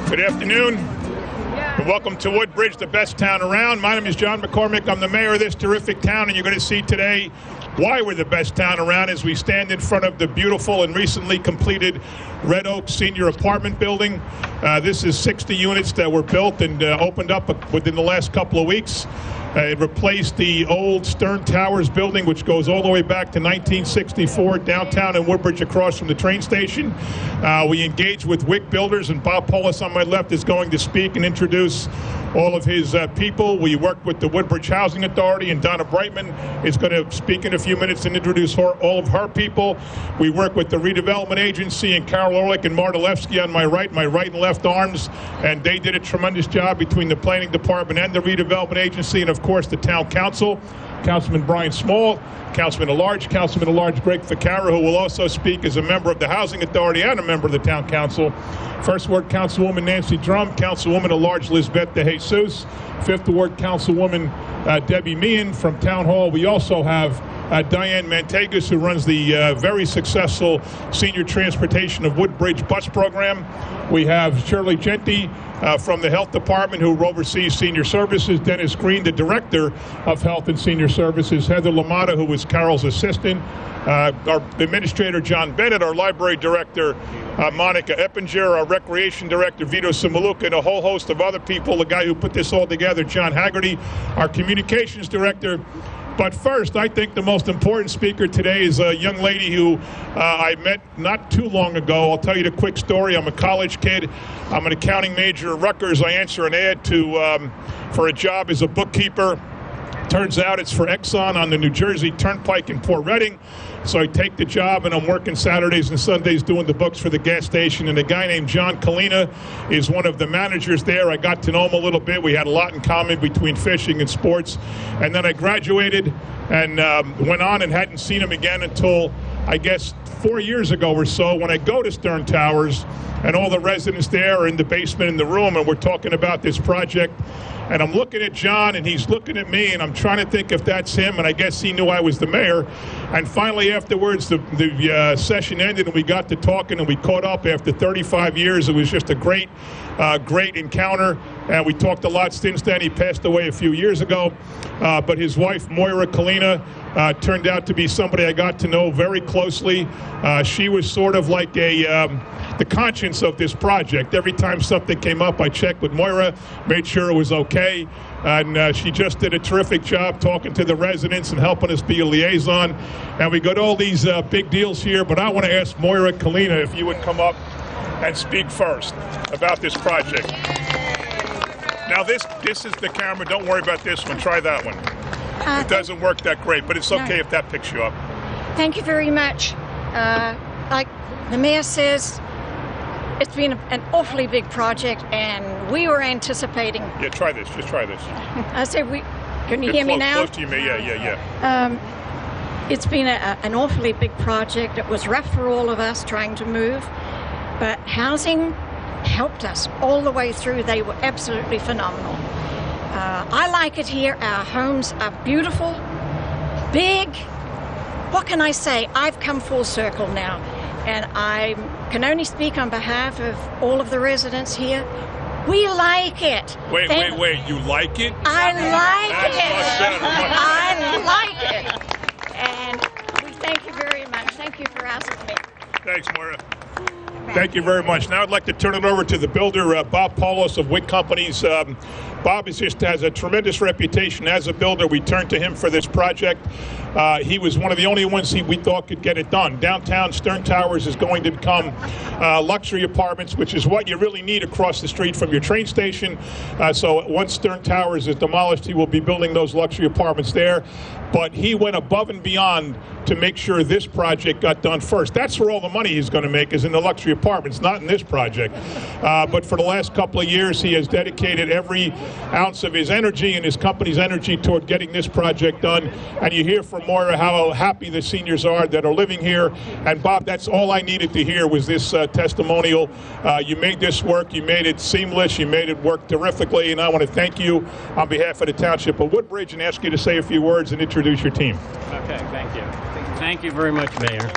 Good afternoon, and welcome to Woodbridge, the best town around. My name is John McCormick. I'm the mayor of this terrific town, and you're going to see today why we're the best town around as we stand in front of the beautiful and recently completed Red Oak Senior Apartment Building. This is 60 units that were built and opened up within the last couple of weeks. It replaced the old Stern Towers building, which goes all the way back to 1964, downtown in Woodbridge across from the train station. We engaged with WIC Builders, and Bob Paulus on my left is going to speak and introduce all of his people. We worked with the Woodbridge Housing Authority, and Donna Brightman is going to speak in a few minutes and introduce all of her people. We work with the Redevelopment Agency and Carol Orlick and Marta Levsky on my right and left arms, and they did a tremendous job between the Planning Department and the Redevelopment Agency, and of course the Town Council, Councilman Brian Small, Councilman at Large Greg Ficarra, who will also speak as a member of the Housing Authority and a member of the Town Council. First Ward Councilwoman Nancy Drum, Councilwoman at Large Lisbeth De Jesus, Fifth Ward Councilwoman Debbie Meehan from Town Hall. We also have Diane Mantegas, who runs the very successful Senior Transportation of Woodbridge bus program. We have Shirley Genty from the Health Department, who oversees Senior Services. Dennis Green, the Director of Health and Senior Services. Heather LaMotta, who is Carol's assistant. Our Administrator, John Bennett. Our Library Director, Monica Eppinger. Our Recreation Director, Vito Simaluka, and a whole host of other people. The guy who put this all together, John Haggerty. Our Communications Director. But first, I think the most important speaker today is a young lady who I met not too long ago. I'll tell you the quick story. I'm a college kid. I'm an accounting major at Rutgers. I answer an ad for a job as a bookkeeper. Turns out it's for Exxon on the New Jersey Turnpike in Port Reading. So I take the job, and I'm working Saturdays and Sundays doing the books for the gas station. And a guy named John Kalina is one of the managers there. I got to know him a little bit. We had a lot in common between fishing and sports. And then I graduated and went on and hadn't seen him again until, I guess, 4 years ago or so, when I go to Stern Towers, and all the residents there are in the basement in the room, and we're talking about this project. And I'm looking at John, and he's looking at me, and I'm trying to think if that's him, and I guess he knew I was the mayor. And finally, afterwards, the session ended, and we got to talking, and we caught up after 35 years. It was just a great encounter, and we talked a lot since then. He passed away a few years ago, but his wife, Moira Kalina, turned out to be somebody I got to know very closely. She was sort of like the conscience of this project. Every time something came up, I checked with Moira, made sure it was okay, and she just did a terrific job talking to the residents and helping us be a liaison. And we got all these big deals here, but I want to ask Moira Kalina if you would come up and speak first about this project. Now this is the camera. Don't worry about this one. Try that one. It doesn't work that great, but it's okay if that picks you up. Thank you very much. Like the mayor says, it's been an awfully big project, and we were anticipating. Yeah, try this. Just try this. I said, can you hear me now? Close to you, yeah. It's been an awfully big project. It was rough for all of us trying to move, but housing helped us all the way through. They were absolutely phenomenal. I like it here. Our homes are beautiful, big. What can I say? I've come full circle now, and I can only speak on behalf of all of the residents here. We like it. Wait, you like it? I like it. I like it. And we thank you very much. Thank you for asking me. Thanks, Moira. Thank you very much. Now I'd like to turn it over to the builder, Bob Paulus of WIC Companies. Bob has a tremendous reputation as a builder. We turned to him for this project. He was one of the only ones we thought could get it done. Downtown Stern Towers is going to become luxury apartments, which is what you really need across the street from your train station. So once Stern Towers is demolished, he will be building those luxury apartments there. But he went above and beyond to make sure this project got done first. That's where all the money he's going to make, is in the luxury apartments, not in this project. But for the last couple of years, he has dedicated every ounce of his energy and his company's energy toward getting this project done. And you hear from Moira how happy the seniors are that are living here. And Bob, that's all I needed to hear was this testimonial. You made this work. You made it seamless. You made it work terrifically. And I want to thank you on behalf of the Township of Woodbridge and ask you to say a few words and introduce your team. Okay, thank you. Thank you very much, Mayor.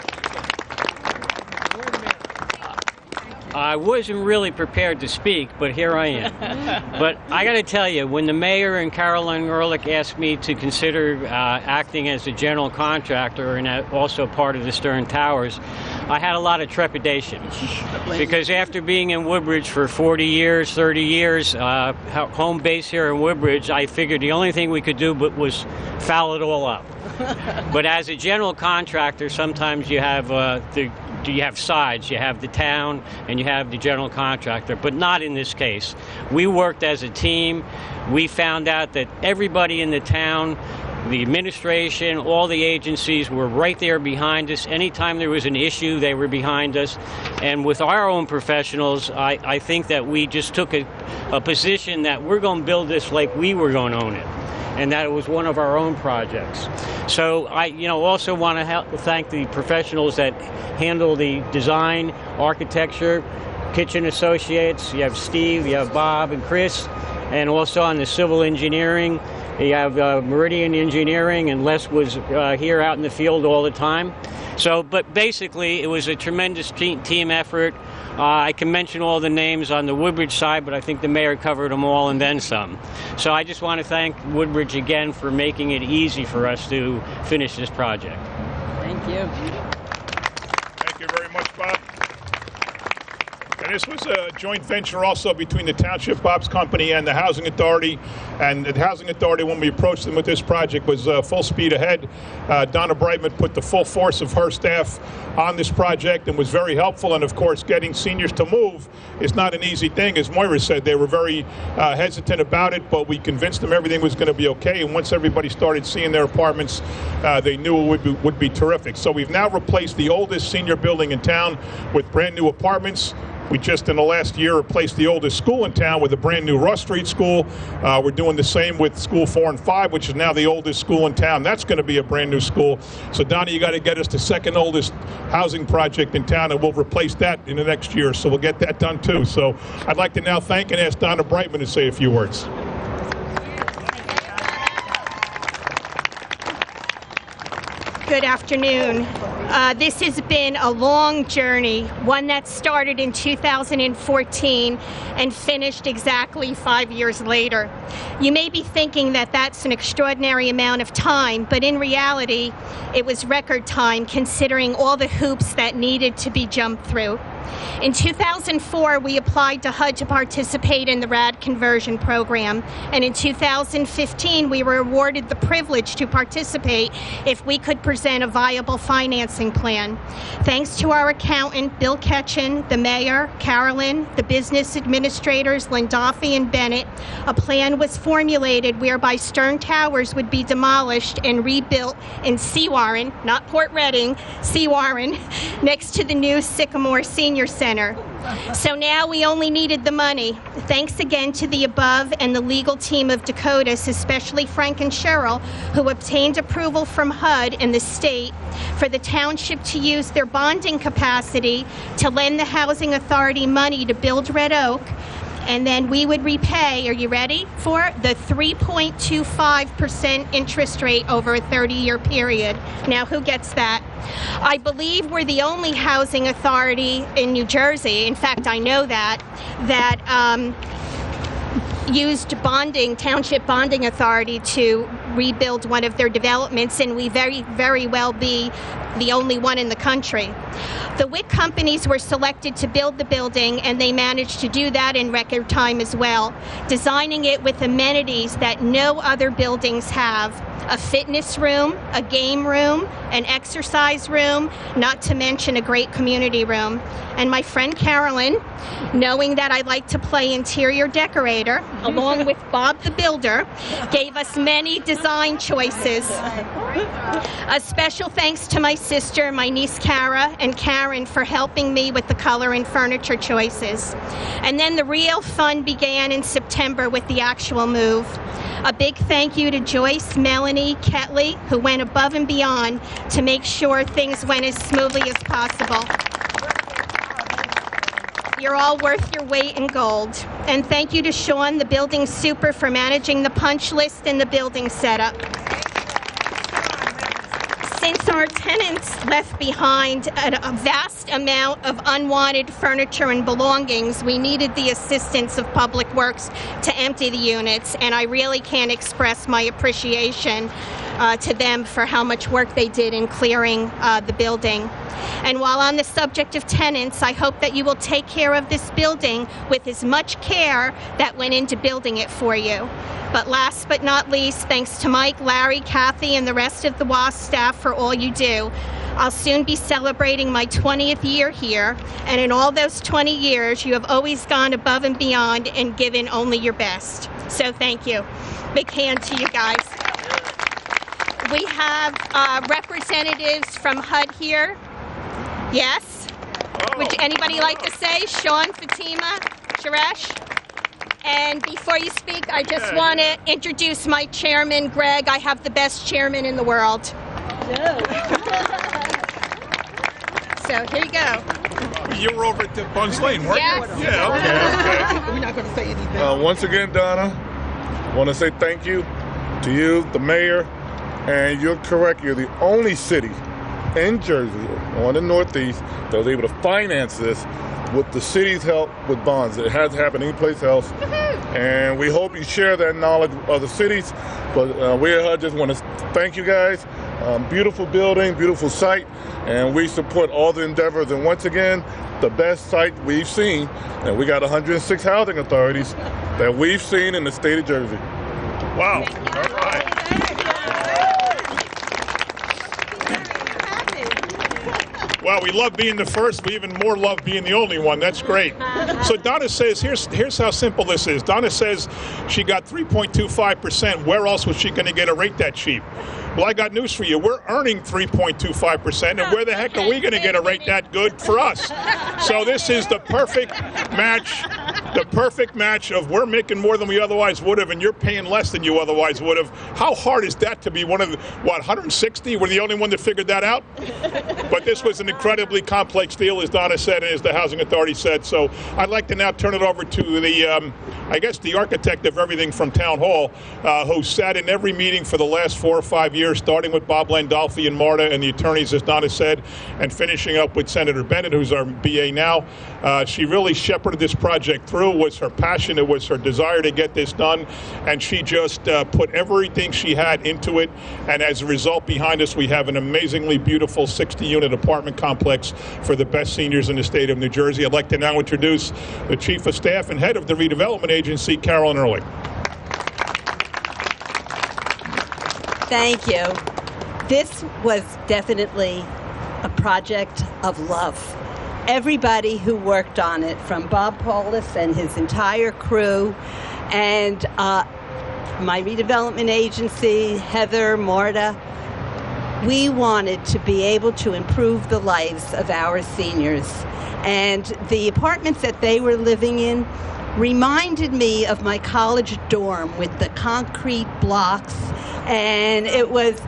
I wasn't really prepared to speak, but here I am. But I got to tell you, when the mayor and Carolyn Ehrlich asked me to consider acting as a general contractor and also part of the Stern Towers, I had a lot of trepidation. Because after being in Woodbridge for 40 years, 30 years, home base here in Woodbridge, I figured the only thing we could do was foul it all up. But as a general contractor, sometimes you have you have sides. You have the town and you have the general contractor, but not in this case. We worked as a team. We found out that everybody in the town, the administration, all the agencies were right there behind us. Anytime there was an issue, they were behind us. And with our own professionals, I think that we just took a position that we're going to build this like we were going to own it, and that it was one of our own projects. So I also want to thank the professionals that handle the design, architecture, kitchen associates. You have Steve, you have Bob and Chris, and also on the civil engineering, you have Meridian Engineering, and Les was here out in the field all the time. So, but basically, it was a tremendous team effort. I can mention all the names on the Woodbridge side, but I think the mayor covered them all and then some. So I just want to thank Woodbridge again for making it easy for us to finish this project. Thank you. Thank you very much, Bob. And this was a joint venture also between the Township Bob's Company and the Housing Authority. And the Housing Authority, when we approached them with this project, was full speed ahead. Donna Brightman put the full force of her staff on this project and was very helpful. And of course, getting seniors to move is not an easy thing. As Moira said, they were very hesitant about it, but we convinced them everything was going to be okay. And once everybody started seeing their apartments, they knew it would be terrific. So we've now replaced the oldest senior building in town with brand new apartments. We just, in the last year, replaced the oldest school in town with a brand new Ross Street School. We're doing the same with School 4 and 5, which is now the oldest school in town. That's going to be a brand new school. So, Donnie, you got to get us the second oldest housing project in town, and we'll replace that in the next year. So we'll get that done, too. So I'd like to now thank and ask Donna Brightman to say a few words. Good afternoon. This has been a long journey, one that started in 2014 and finished exactly 5 years later. You may be thinking that that's an extraordinary amount of time, but in reality, it was record time considering all the hoops that needed to be jumped through. In 2004, we applied to HUD to participate in the RAD conversion program, and in 2015, we were awarded the privilege to participate if we could present a viable financing plan. Thanks to our accountant, Bill Ketchen, the mayor, Carolyn, the business administrators, Lindoffy and Bennett, a plan was formulated whereby Stern Towers would be demolished and rebuilt in Seawarren, not Port Reading, Seawarren, next to the new Sycamore Senior Center. So now we only needed the money. Thanks again to the above and the legal team of Dakotas, especially Frank and Cheryl, who obtained approval from HUD and the state for the township to use their bonding capacity to lend the Housing Authority money to build Red Oak. And then we would repay, are you ready for it? The 3.25% interest rate over a 30-year period. Now, who gets that? I believe we're the only housing authority in New Jersey, in fact, I know that used bonding, Township Bonding Authority to rebuild one of their developments, and we very well be the only one in the country. The WIC companies were selected to build the building, and they managed to do that in record time as well, designing it with amenities that no other buildings have. A fitness room, a game room, an exercise room, not to mention a great community room. And my friend Carolyn, knowing that I like to play interior decorator, along with Bob the Builder, gave us many design choices. A special thanks to my sister, my niece Cara, and Karen for helping me with the color and furniture choices. And then the real fun began in September with the actual move. A big thank you to Joyce, Melanie, Ketley, who went above and beyond to make sure things went as smoothly as possible. You're all worth your weight in gold. And thank you to Sean, the building super, for managing the punch list and the building setup. Since our tenants left behind a vast amount of unwanted furniture and belongings, we needed the assistance of Public Works to empty the units, and I really can't express my appreciation to them for how much work they did in clearing the building. And while on the subject of tenants, I hope that you will take care of this building with as much care that went into building it for you. But last but not least, thanks to Mike, Larry, Kathy, and the rest of the WASP staff for all you do. I'll soon be celebrating my 20th year here, and in all those 20 years, you have always gone above and beyond and given only your best. So thank you. Big hand to you guys. We have representatives from HUD here. Yes? Would anybody like to say? Sean, Fatima, Suresh? And before you speak, I just want to introduce my chairman, Greg. I have the best chairman in the world. So here you go. You were over at Buns Lane, weren't Yes. you? Yeah, okay. We're not going to say anything. Once again, Donna, I want to say thank you to you, the mayor, and you're correct. You're the only city in Jersey, on the Northeast, that was able to finance this with the city's help with bonds. It hasn't happened anyplace else. And we hope you share that knowledge with other cities. But we at HUD just want to thank you guys. Beautiful building, beautiful site, and we support all the endeavors. And once again, the best site we've seen, and we got 106 housing authorities that we've seen in the state of Jersey. Wow. All right. Well, we love being the first. We even more love being the only one. That's great. So Donna says, here's how simple this is. Donna says she got 3.25%. Where else was she going to get a rate that cheap? Well, I got news for you. We're earning 3.25%, and where the heck are we going to get a rate that good for us? So this is the perfect match. The perfect match of we're making more than we otherwise would have, and you're paying less than you otherwise would have. How hard is that to be one of the, 160? We're the only one that figured that out? But this was an incredibly complex deal, as Donna said, and as the Housing Authority said. So I'd like to now turn it over to the, I guess, the architect of everything from Town Hall, who sat in every meeting for the last 4 or 5 years, starting with Bob Landolfi and Marta and the attorneys, as Donna said, and finishing up with Senator Bennett, who's our BA now. She really shepherded this project through. It was her passion. It was her desire to get this done. And she just put everything she had into it. And as a result, behind us, we have an amazingly beautiful 60-unit apartment complex for the best seniors in the state of New Jersey. I'd like to now introduce the Chief of Staff and Head of the Redevelopment Agency, Carolyn Ehrlich. Thank you. This was definitely a project of love. Everybody who worked on it, from Bob Paulus and his entire crew, and my redevelopment agency, Heather, Marta, we wanted to be able to improve the lives of our seniors. And the apartments that they were living in reminded me of my college dorm with the concrete blocks. And it was,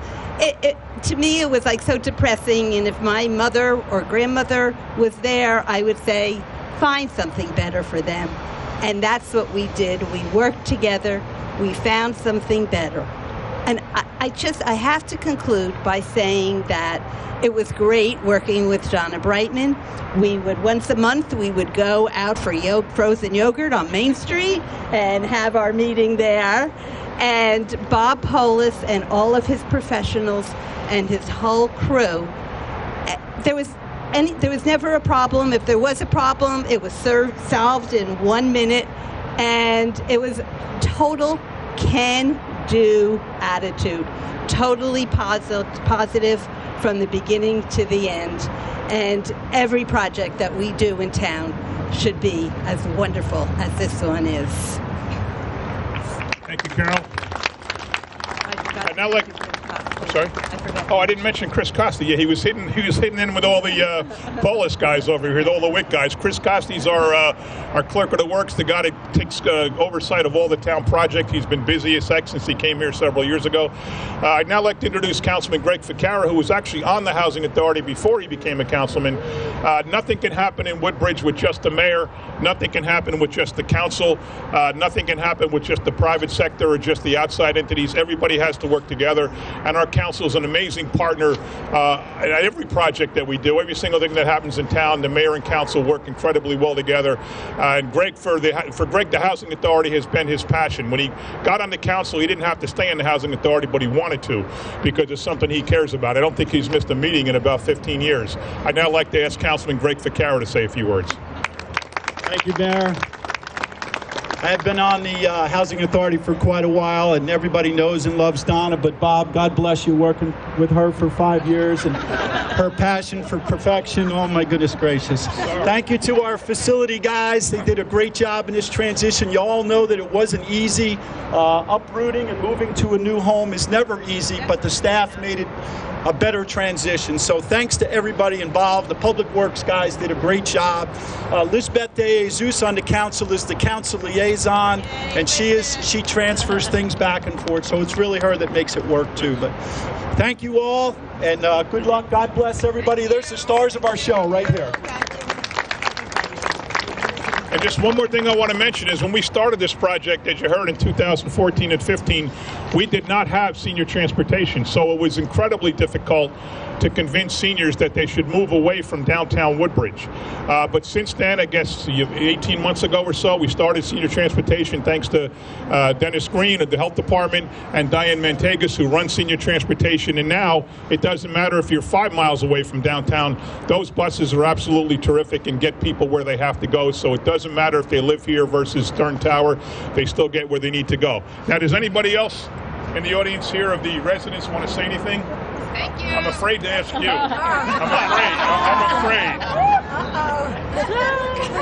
to me, it was like so depressing. And if my mother or grandmother was there, I would say, find something better for them. And that's what we did. We worked together. We found something better. And I have to conclude by saying that it was great working with Donna Brightman. We would, once a month, we would go out for frozen yogurt on Main Street and have our meeting there. And Bob Polis and all of his professionals and his whole crew, there was never a problem. If there was a problem, it was solved in 1 minute. And it was total can-do attitude, totally positive from the beginning to the end. And every project that we do in town should be as wonderful as this one is. Thank you, Carol. Now, sorry. Oh, I didn't mention Chris Costi. Yeah, he was hitting in with all the Polis guys over here, all the WIC guys. Chris Costi's our clerk of the works, the guy that takes oversight of all the town projects. He's been busy as heck since he came here several years ago. I'd now like to introduce Councilman Greg Ficarra, who was actually on the Housing Authority before he became a councilman. Nothing can happen in Woodbridge with just the mayor. Nothing can happen with just the council. Nothing can happen with just the private sector or just the outside entities. Everybody has to work together. And our Council is an amazing partner at every project that we do. Every single thing that happens in town, the mayor and council work incredibly well together. And Greg, for Greg, the Housing Authority has been his passion. When he got on the council, he didn't have to stay in the Housing Authority, but he wanted to because it's something he cares about. I don't think he's missed a meeting in about 15 years. I'd now like to ask Councilman Greg Ficarra to say a few words. Thank you, Mayor. I have been on the Housing Authority for quite a while, and everybody knows and loves Donna, but Bob, God bless you, working with her for 5 years, and her passion for perfection, oh my goodness gracious. Thank you to our facility guys. They did a great job in this transition. You all know that it wasn't easy. Uprooting and moving to a new home is never easy, but the staff made it a better transition. So thanks to everybody involved. The Public Works guys did a great job. Lisbeth De Jesus on the council is the council liaison, and she transfers things back and forth. So it's really her that makes it work too. But thank you all, and good luck. God bless everybody. There's the stars of our show right here. And just one more thing I want to mention is when we started this project, as you heard in 2014 and 15, we did not have senior transportation. So it was incredibly difficult to convince seniors that they should move away from downtown Woodbridge. But since then, I guess 18 months ago or so, we started senior transportation thanks to Dennis Green of the Health Department and Diane Mantegas, who runs senior transportation. And now it doesn't matter if you're 5 miles away from downtown. Those buses are absolutely terrific and get people where they have to go. So it doesn't matter if they live here versus Stern Tower. They still get where they need to go. Now, does anybody else in the audience here of the residents want to say anything? Thank you. I'm afraid to ask you. I'm afraid.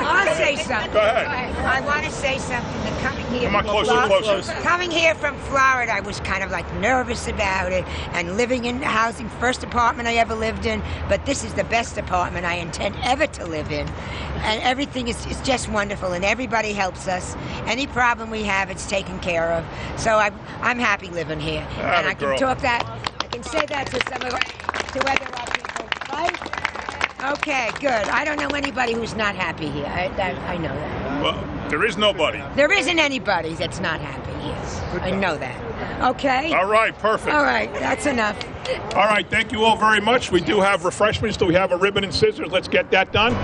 I'll say something. Go ahead. I want to say something. That coming here, Come on, closer. Coming here from Florida, I was kind of like nervous about it, and living in housing, first apartment I ever lived in, but this is the best apartment I intend ever to live in, and everything is just wonderful, and everybody helps us. Any problem we have, it's taken care of. So I'm happy living here, and I can talk that. I can say that to some of other people, right? Okay, good. I don't know anybody who's not happy here. I know that. Well, there is nobody. There isn't anybody that's not happy here. I know that. Okay? All right, perfect. All right, that's enough. All right, thank you all very much. We do have refreshments. Do we have a ribbon and scissors? Let's get that done.